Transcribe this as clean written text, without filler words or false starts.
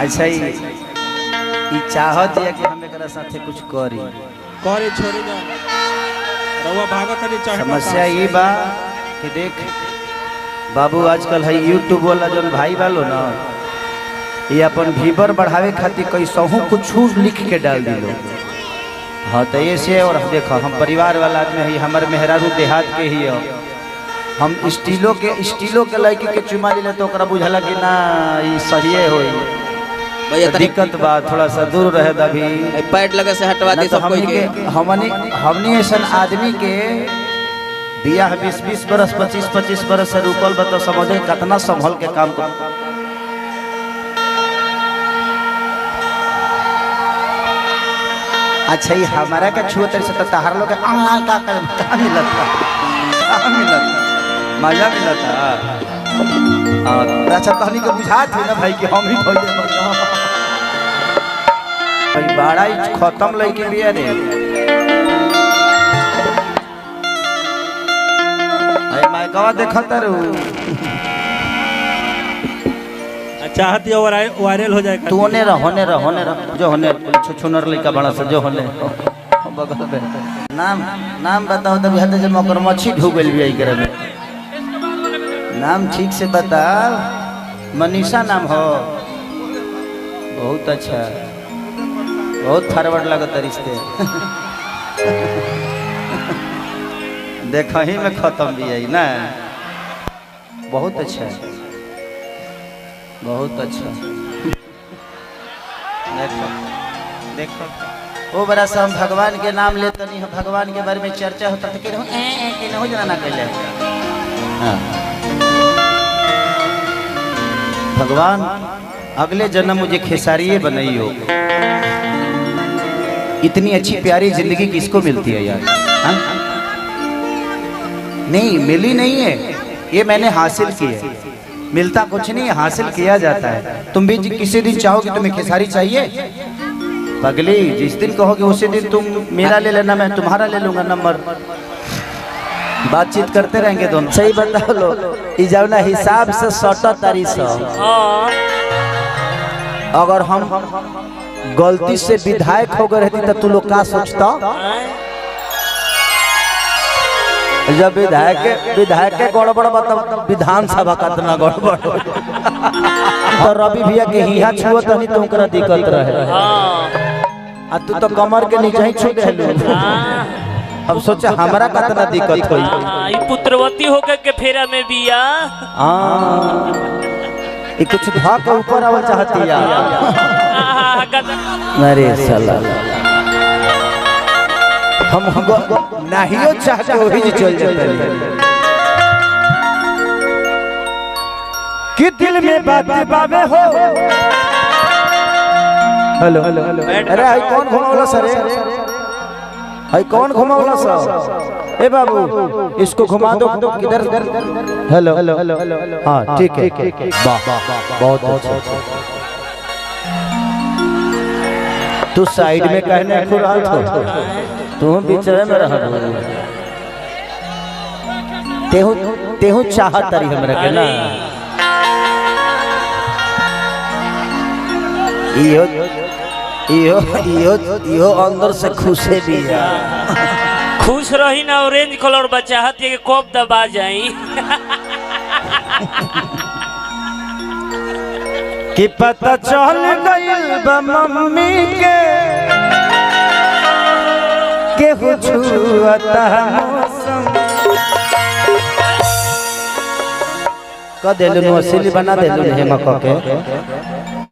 अच्छा ई चाहत है कि हम एकरा साथे कुछ करी करे छोड़ी जा रउआ भागत नहीं चढ़। समस्या ये बा कि देख बाबू आजकल है यूट्यूब वाला जो भाई वालो ना ये अपन व्यूवर बढ़ावे खातिर कैसहू कुछ लिख के डाल दिलो। हाँ तो ये से और देखो हम परिवार वाला आदमी है, हमारे मेहरारू देहात के ही हो। हम स्टीलो के लड़की के चुमा ले तो बुझला कि ना ये सही हो भैया दिक्कत बा थोड़ा सा दूर रहे अभी पैड लगे से हटवा दी सब कोई के। हमनी ऐसा आदमी के बियाह 20-20 बरस 25-25 बरस से रुकल बा तो समझे कितना संभल के काम कर। अच्छा ये हमारा का छुआ तेरे से तो तहार लोग का मिलता मजा मिलता। अच्छा तहनी को बुझा थे ना भाई कि हम ही भइले भाई बड़ा ही खत्म लइके बिया रे। अरे माइकवा देखत रू चाहती है वायरल हो जाएगा। तू होने रह जो होने छुछुनर लइका बड़ा सा जो होने बगल में नाम बताओ तभी हते जे मकर मच्छी ढूब गेल बिया करे में। नाम ठीक से बता। मनीषा नाम हो। बहुत अच्छा बहुत फॉरवर्ड लगता रिश्ते देखा ही में खत्म भी है ना। बहुत अच्छा बहुत अच्छा। देखो देखो वो बड़ा सा हम भगवान के नाम लेते नहीं हम भगवान के बारे में चर्चा होता तो कि हो जाना कर ले। भगवान अगले जन्म मुझे खेसारिये बनाई हो। इतनी अच्छी प्यारी जिंदगी किसको मिलती है यार। नहीं मिली नहीं है ये मैंने हासिल की है। मिलता कुछ नहीं हासिल किया जाता है। तुम भी किसी दिन चाहोगे तुम्हें खेसारी चाहिए पगली जिस दिन कहोगे उसी दिन तुम मेरा ले लेना मैं तुम्हारा ले लूंगा नंबर। बातचीत करते रहेंगे दोनों। सही बता लो इजावना हिसाब से 100 तारीख अगर हम गलती से विधायक हो गए रहती तो तू लोग क्या सोचता। जब विधायक के गड़बड़ बताओ विधानसभा का इतना गड़बड़ तो रवि भैया के हिया छुओ तनी तो उनका दिक्कत रहे। आ तू तो कमर के नीचे ही छू दे। अब सोचा हमारा कितना दिक्कत होई। ई पुत्रवती होकर के फेरा में बिया। ये कुछ धा के ऊपर आवल चाहती है। अरे साला हम नाहियो चाह के वही जी चल जाते कि दिल में बात बावे हो। हेलो अरे आई कौन घुमावला सर आई कौन घुमावला सर। ए बाबू इसको घुमा दो किधर। हेलो हाँ ठीक है वाह बहुत अच्छा। तू साइड में कहने खुरा तू बीच में रह तेहू चाहत तरी हमरा के ना। इहो अंदर से खुशे भी है। खुश रही ना ऑरेंज कलर बचाहत है कि कब दबा जाई। कि पता चल गइल बा मम्मी के छुअता मौसम क देलु नोसिली बना देलु हेमा क के